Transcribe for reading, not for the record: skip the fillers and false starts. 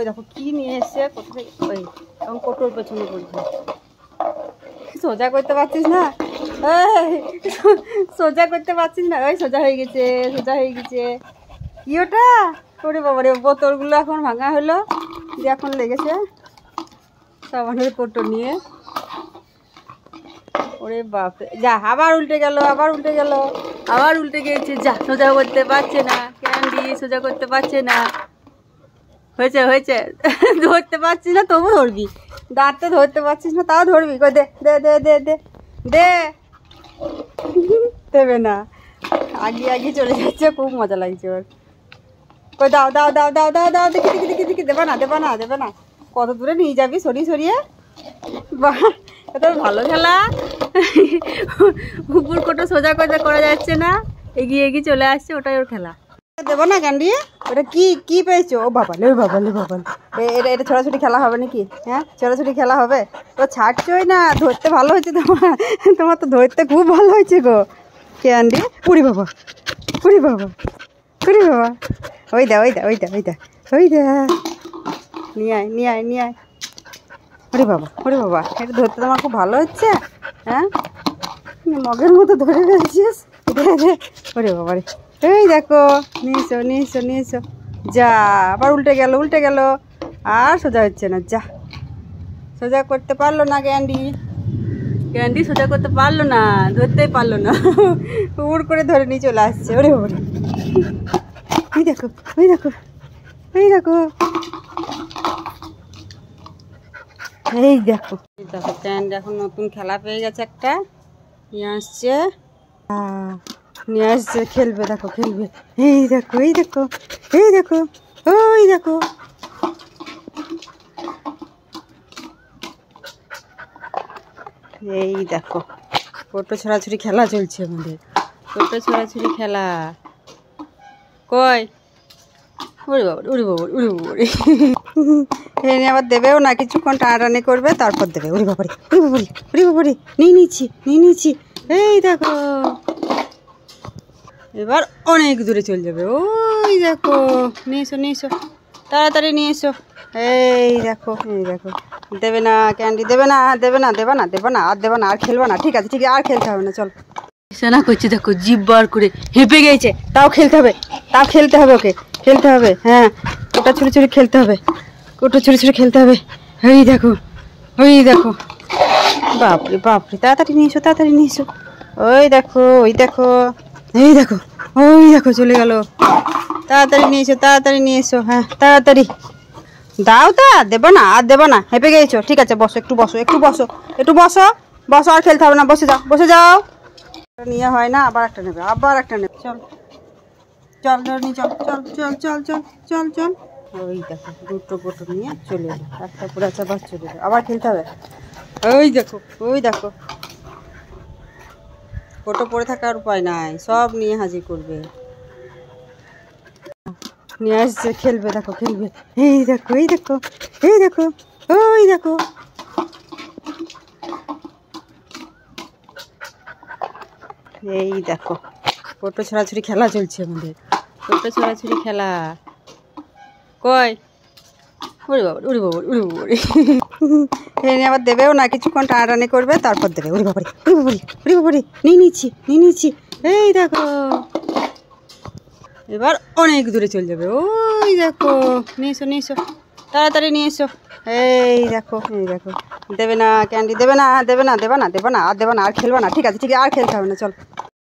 ওই দেখো কি নিয়ে এসছে কোথা থেকে, ওই এখন কোটোর পেছনে পড়ছে। সোজা করতে পারছিস না, সোজা করতে পারছিস না, ওই সোজা হয়ে গেছে, সোজা হয়ে গেছে। কি ওটা? ওরে বাবা রে, বোতলগুলো এখন ভাঙা হলো, যে এখন লেগেছে সাবানের কোটো নিয়ে। ওরে বাপরে, যা আবার উল্টে গেল, আবার উল্টে গেল, আবার উল্টে গিয়েছে। যা সোজা করতে পারছে না ক্যান্ডি, সোজা করতে পারছে না। হয়েছে হয়েছে, ধরতে পারছিস না তবু ধরবি, দাঁতটা ধরতে পারছিস না তাও ধরবি। কই দে দে দে দে দে দে, দেবে না, আগে আগে চলে যাচ্ছে, খুব মজা লাগছে ওর। কই দাও দাও দাও দাও দাও দাও, দেখি দেখি দেখি দেখি, দেবে না দেবে না দেবে না। কত দূরে নিয়ে যাবি সরিয়ে সরিয়ে? বাহ, এটা ভালো খেলা। উপর কোটো সোজা করে করা যাচ্ছে না, এগিয়ে এগিয়ে চলে আসছে, ওটাই ওর খেলা। দেবো না ক্যান্ডি, ওটা কি কি পেয়েছো? ও বাবা লে বাবা লে বাবা, এটা এটা ছোটাছুটি খেলা হবে নাকি? হ্যাঁ ছোটাছুটি খেলা হবে তো, ছাড়ছোই না। ধরতে ভালো হয়েছে তোমার, তোমার তো ধরতে খুব ভালো হয়েছে গো ক্যান্ডি। পুরি বাবা, পুরি বাবা, পুরি বাবা, ওই দা ওই দা ওই দা ওই দা ওই দা, নিয়ে আয় নিয়ে আয় নিয়ে আয়। ওরে বাবা, ওরে বাবা, এটা ধরতে তোমার খুব ভালো হচ্ছে। হ্যাঁ মগের মতো ধরে ফেলছিস, ওরে বাবা রে। এই দেখো, নিয়েছো নিয়েছো নিয়েছো, যা আবার উল্টে গেল উল্টে গেল, আর সোজা হচ্ছে না। যা সোজা করতে পারলো না ক্যান্ডি, ক্যান্ডি সোজা করতে পারলো না, ধরতেই পারলো না, উড় করে ধরে নিয়ে চলে আসছে। ওরে বাবা, ওই দেখো ওই দেখো এই দেখো, এই দেখো দেখো ক্যান্ডি এখন নতুন খেলা পেয়ে গেছে একটা, নিয়ে আসছে, নিয়ে আসছে, খেলবে দেখো খেলবে। এই দেখো এই দেখো এই দেখো, ওই দেখো, এই দেখো কোটো ছড়াছড়ি খেলা চলছে আমাদের, কোটো ছড়াছড়ি খেলা। কই উড়ে বাবা উড়ে বাবা উড়ে বাবা, এনে আবার দেবেও না, কিছুক্ষণ টানাটানি করবে তারপর দেবে। উড়ে বাবারে উড়ে বাবারে উড়ে বাবারে, নিয়ে নিচ্ছি নিয়ে নিচ্ছি। এই দেখো এবার অনেক দূরে চলে যাবে। ওই দেখো, নিয়ে এসো নিয়ে এসো, তাড়াতাড়ি নিয়ে এসো। এই দেখো এই দেখো, দেবে না ক্যান্ডি, দেবে না দেবে না দেবে না দেবে না, আর দেবে না, আর খেলবে না। ঠিক আছে ঠিক আছে, আর খেলতে হবে না, চল। সেনা করছে দেখো, জিভ বার করে হেঁপে গেছে, তাও খেলতে হবে, তাও খেলতে হবে, ওকে খেলতে হবে। হ্যাঁ ওটা ছুড়ে ছুড়ে খেলতে হবে, ওটা ছুড়ে ছুড়ে খেলতে হবে। এই দেখো ওই দেখো, বাপরে বাপরে, তাড়াতাড়ি নিয়ে এসো তাড়াতাড়ি নিয়ে এসো। ওই দেখো ওই দেখো এই দেখো, ওই দেখো চলে গেল। তাড়াতাড়ি নিয়ে এসো তাড়াতাড়ি নিয়ে এসো, হ্যাঁ তাড়াতাড়ি দাও। তা দেবো না আর দেবো না, হেঁপে গেছো। ঠিক আছে বসো, একটু বসো একটু বসো একটু বসো বসো, আর খেলতে হবে না, বসে যাও বসে যাও। নিয়ে হয় না, আবার একটা নেবে আবার একটা নেবে, চল চল ধরে চল চল চল চল চল চল চল। ওই দেখো দুটো কোটো নিয়ে চলে এলো, একটা পুরো আবার চলে এলো, আবার খেলতে হবে। ওই দেখো ওই দেখো, কোটো পড়ে থাকার উপায় নাই, সব নিয়ে হাজির করবে। নিয়ে আসছে, খেলবে দেখো খেলবে। এই দেখো এই দেখো এই দেখো, ওই দেখো, এই দেখো কোটো ছড়াছড়ি খেলা চলছে আমাদের, কোটো ছড়াছড়ি খেলা। কই উড়ে বাবা উড়ে বাবা উড়ে বাবারে, এনে আবার দেবেও না, কিছুক্ষণ টানাটানি করবে তারপর দেবে। উড়ে বাবারে উড়ে বাবারে উড়ে বাবারে, নিয়ে নিচ্ছি নিয়ে নিচ্ছি। এই দেখো এবার অনেক দূরে চলে যাবে। ওই দেখো, নিয়ে এসো নিয়ে এসো, তাড়াতাড়ি নিয়ে এসো। এই দেখো এই দেখো, দেবে না ক্যান্ডি, দেবে না দেবে না দেবে না দেবে না, আর দেবে না, আর খেলবে না। ঠিক আছে ঠিক আছে, আর খেলতে হবে না, চল।